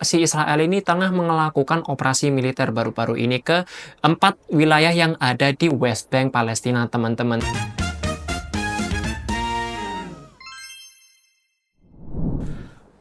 si Israel ini tengah melakukan operasi militer baru-baru ini ke 4 wilayah yang ada di West Bank Palestina, teman-teman.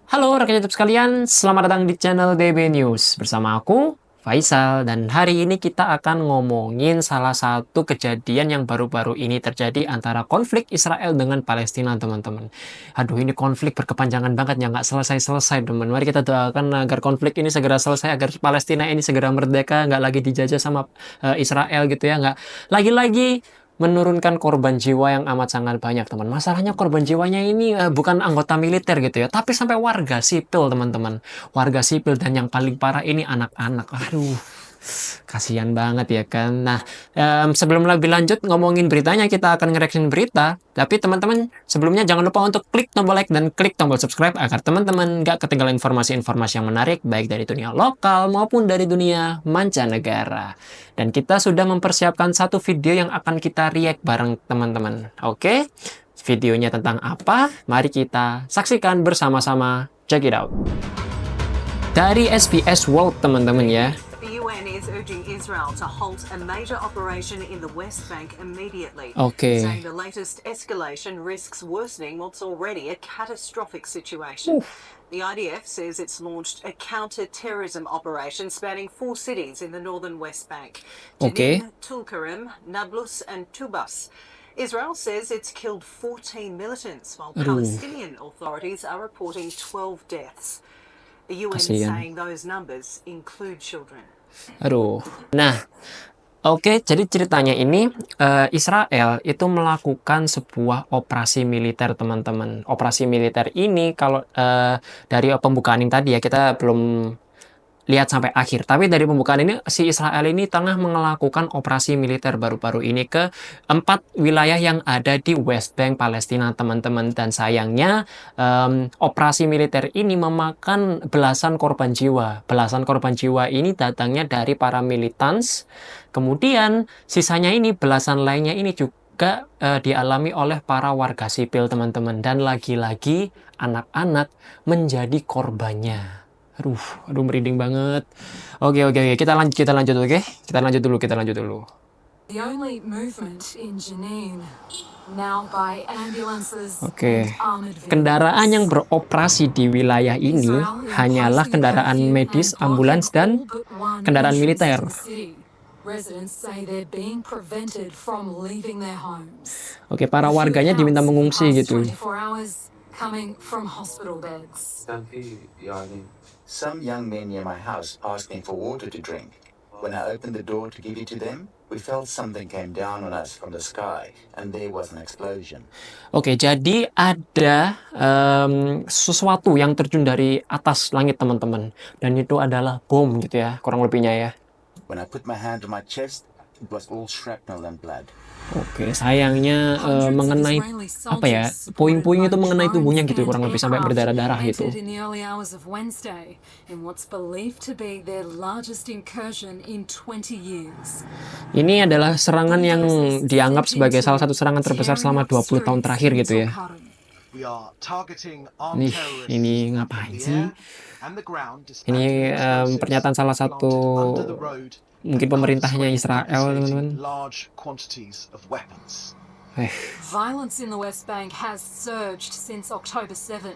Halo rekan YouTube sekalian, selamat datang di channel DB News. Bersama aku, Faisal, dan hari ini kita akan ngomongin salah satu kejadian yang baru-baru ini terjadi antara konflik Israel dengan Palestina, teman-teman. Aduh, ini konflik berkepanjangan banget ya, nggak selesai-selesai, teman. Mari kita doakan agar konflik ini segera selesai, agar Palestina ini segera merdeka, nggak lagi dijajah sama Israel gitu ya, nggak lagi-lagi menurunkan korban jiwa yang amat sangat banyak, teman. Masalahnya korban jiwanya ini bukan anggota militer gitu ya, tapi sampai warga sipil, teman-teman. Warga sipil, dan yang paling parah ini anak-anak. Aduh, kasihan banget ya kan. Nah, sebelum lebih lanjut ngomongin beritanya, kita akan nge-reaction berita. Tapi teman-teman, sebelumnya jangan lupa untuk klik tombol like dan klik tombol subscribe agar teman-teman nggak ketinggalan informasi-informasi yang menarik, baik dari dunia lokal maupun dari dunia mancanegara. Dan kita sudah mempersiapkan satu video yang akan kita react bareng teman-teman. Oke? Videonya tentang apa? Mari kita saksikan bersama-sama. Check it out. Dari SBS World, teman-teman ya. Is urging Israel to halt a major operation in the West Bank immediately, saying the latest escalation risks worsening what's already a catastrophic situation. The IDF says it's launched a counter-terrorism operation spanning 4 cities in the northern West Bank: Jenin, Tulkarem, Nablus, and Tubas. Israel says it's killed 14 militants, while Palestinian authorities are reporting 12 deaths. The UN saying those numbers include children. Aduh. Nah, oke, jadi ceritanya ini Israel itu melakukan sebuah operasi militer, teman-teman. Operasi militer ini kalau dari pembukaan ini tadi ya, kita belum lihat sampai akhir. Tapi dari pembukaan ini, si Israel ini tengah melakukan operasi militer baru-baru ini ke 4 wilayah yang ada di West Bank Palestina, teman-teman. Dan sayangnya operasi militer ini memakan belasan korban jiwa. Belasan korban jiwa ini datangnya dari para militants. Kemudian sisanya ini, belasan lainnya ini juga dialami oleh para warga sipil, teman-teman. Dan lagi-lagi anak-anak menjadi korbannya. Aduh, merinding banget. Oke, kita lanjut, oke? Kita lanjut dulu. The only movement in Jenin now by ambulances Oke. and armored vehicles. Kendaraan yang beroperasi di wilayah ini hanyalah kendaraan medis, ambulans, dan kendaraan militer. Residents say they're being prevented from leaving their homes. Oke, para warganya diminta mengungsi gitu. 24 hours coming from hospital beds. Some young men near my house asking for water to drink. When I opened the door to give it to them, we felt something came down on us from the sky, and there was an explosion. Oke, jadi ada sesuatu yang terjun dari atas langit, teman-teman. Dan itu adalah bom gitu ya, kurang lebihnya ya. When I put my hand on my chest, it was all shrapnel and blood. Oke, sayangnya mengenai apa ya, puing-puing itu mengenai tubuhnya gitu, kurang lebih sampai berdarah-darah gitu. Ini adalah serangan yang dianggap sebagai salah satu serangan terbesar selama 20 tahun terakhir gitu ya. Ini ngapain sih? Ini pernyataan salah satu mungkin pemerintahnya Israel, teman-teman. Violence in the West Bank has surged since October 7.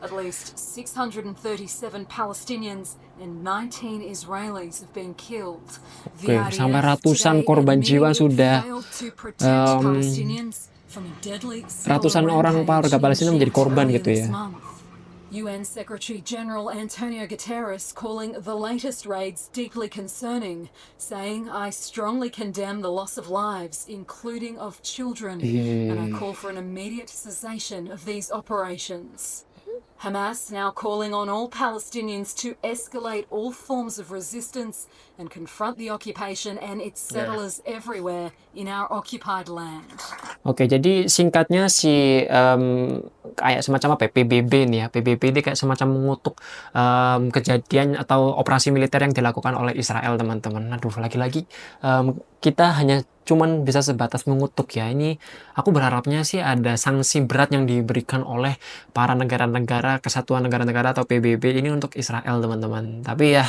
At least 637 Palestinians and 19 Israelis have been killed. Oke, sampai ratusan korban jiwa sudah. Ratusan orang warga Palestina menjadi korban gitu ya. UN Secretary General Antonio Guterres calling the latest raids deeply concerning, saying, "I strongly condemn the loss of lives, including of children, and I call for an immediate cessation of these operations." Hamas now calling on all Palestinians to escalate all forms of resistance and confront the occupation and its settlers everywhere in our occupied land. Oke, jadi singkatnya si kayak semacam apa ya, PBB nih ya. PBB ini kayak semacam mengutuk kejadian atau operasi militer yang dilakukan oleh Israel, teman-teman. Aduh, lagi-lagi kita hanya cuman bisa sebatas mengutuk ya. Ini aku berharapnya sih ada sanksi berat yang diberikan oleh para negara-negara, kesatuan negara-negara atau PBB ini untuk Israel, teman-teman. Tapi ya,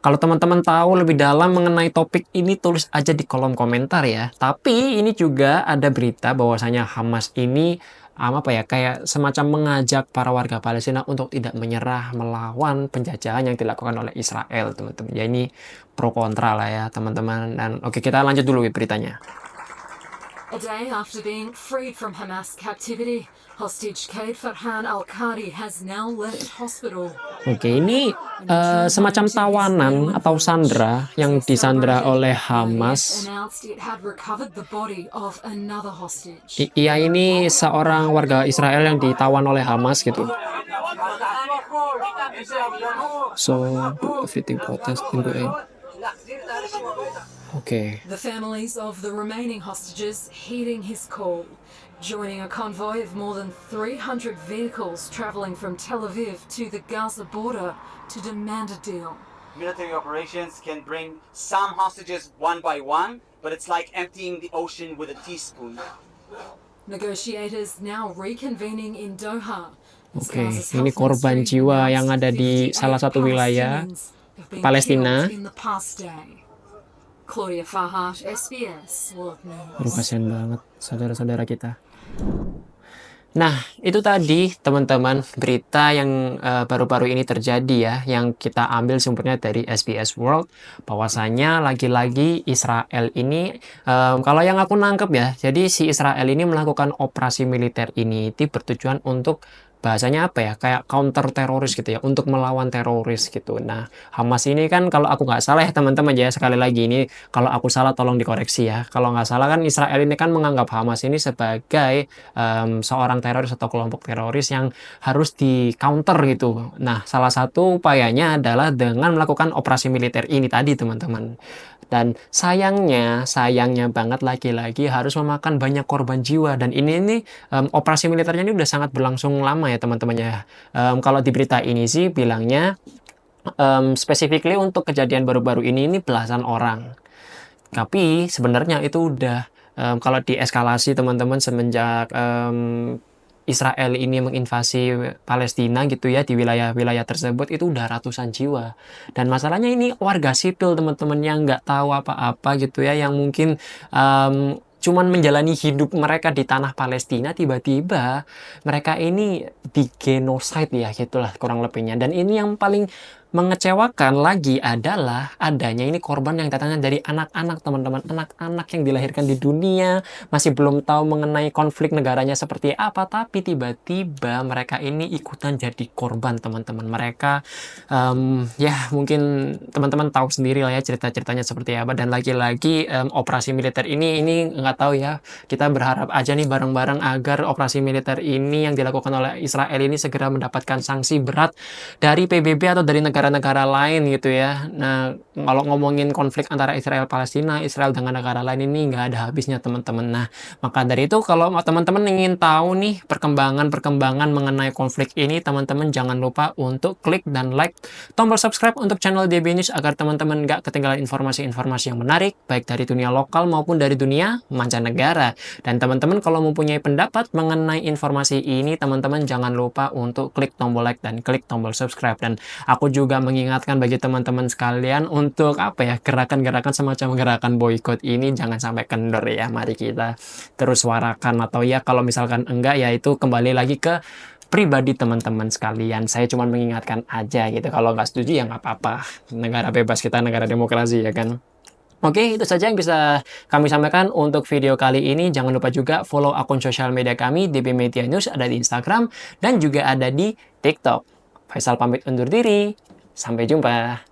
kalau teman-teman tahu lebih dalam mengenai topik ini, tulis aja di kolom komentar ya. Tapi ini juga ada berita bahwasanya Hamas ini apa ya, kayak semacam mengajak para warga Palestina untuk tidak menyerah melawan penjajahan yang dilakukan oleh Israel, teman-teman. Ya ini pro kontra lah ya, teman-teman. Dan oke, kita lanjut dulu beritanya. A day after being freed from Hamas captivity, hostage Khaled Farhan Al-Qadi has now left hospital. Oke, ini semacam tawanan atau sandera yang disandra oleh Hamas. Announced it had recovered the body of another hostage. Ia ini seorang warga Israel yang ditawan oleh Hamas gitu. So, everything protest in the end. Oke. The families of the remaining hostages heeding his call, joining a convoy of more than 300 vehicles traveling from Tel Aviv to the Gaza border to demand a deal. Military operations can bring some hostages one by one, but it's like emptying the ocean with a teaspoon. Negotiators now reconvening in Doha. Oke, ini korban jiwa yang ada di salah satu wilayah Palestina. Claudia Farhat, SBS World News. Kasihan banget saudara-saudara kita. Nah, itu tadi teman-teman berita yang baru-baru ini terjadi ya, yang kita ambil sumbernya dari SBS World, bahwasanya lagi-lagi Israel ini, kalau yang aku nangkep ya, jadi si Israel ini melakukan operasi militer ini itu bertujuan untuk, bahasanya apa ya, kayak counter teroris gitu ya, untuk melawan teroris gitu. Nah, Hamas ini kan kalau aku nggak salah ya teman-teman ya, sekali lagi ini kalau aku salah tolong dikoreksi ya. Kalau nggak salah kan Israel ini kan menganggap Hamas ini sebagai seorang teroris atau kelompok teroris yang harus di counter gitu. Nah, salah satu upayanya adalah dengan melakukan operasi militer ini tadi, teman-teman. Dan sayangnya banget lagi-lagi harus memakan banyak korban jiwa. Dan ini operasi militernya ini udah sangat berlangsung lama ya teman-teman ya. Kalau di berita ini sih bilangnya specifically untuk kejadian baru-baru ini belasan orang. Tapi sebenarnya itu udah kalau dieskalasi teman-teman semenjak Israel ini menginvasi Palestina gitu ya, di wilayah-wilayah tersebut itu udah ratusan jiwa. Dan masalahnya ini warga sipil teman-teman yang nggak tahu apa-apa gitu ya, yang mungkin cuman menjalani hidup mereka di tanah Palestina, tiba-tiba mereka ini digenoside ya, gitulah kurang lebihnya. Dan ini yang paling mengecewakan lagi adalah adanya ini korban yang datangnya dari anak-anak, teman-teman. Anak-anak yang dilahirkan di dunia, masih belum tahu mengenai konflik negaranya seperti apa, tapi tiba-tiba mereka ini ikutan jadi korban, teman-teman. Mereka ya mungkin teman-teman tahu sendiri lah ya cerita-ceritanya seperti apa. Dan lagi-lagi operasi militer ini nggak tahu ya, kita berharap aja nih bareng-bareng agar operasi militer ini yang dilakukan oleh Israel ini segera mendapatkan sanksi berat dari PBB atau dari negara-negara lain gitu ya. Nah, kalau ngomongin konflik antara Israel Palestina, Israel dengan negara lain ini nggak ada habisnya, teman-teman. Nah, maka dari itu kalau teman-teman ingin tahu nih perkembangan mengenai konflik ini, teman-teman jangan lupa untuk klik dan like tombol subscribe untuk channel DB News agar teman-teman nggak ketinggalan informasi-informasi yang menarik baik dari dunia lokal maupun dari dunia mancanegara. Dan teman-teman kalau mempunyai pendapat mengenai informasi ini, teman-teman jangan lupa untuk klik tombol like dan klik tombol subscribe. Dan aku juga mengingatkan bagi teman-teman sekalian untuk apa ya, gerakan-gerakan semacam gerakan boykot ini jangan sampai kendor ya. Mari kita terus suarakan, atau ya kalau misalkan enggak ya itu kembali lagi ke pribadi teman-teman sekalian. Saya cuma mengingatkan aja gitu. Kalau nggak setuju ya nggak apa-apa. Negara bebas kita, negara demokrasi ya kan. Oke, itu saja yang bisa kami sampaikan untuk video kali ini. Jangan lupa juga follow akun sosial media kami, DB Media News, ada di Instagram dan juga ada di TikTok. Faisal pamit undur diri. Sampai jumpa.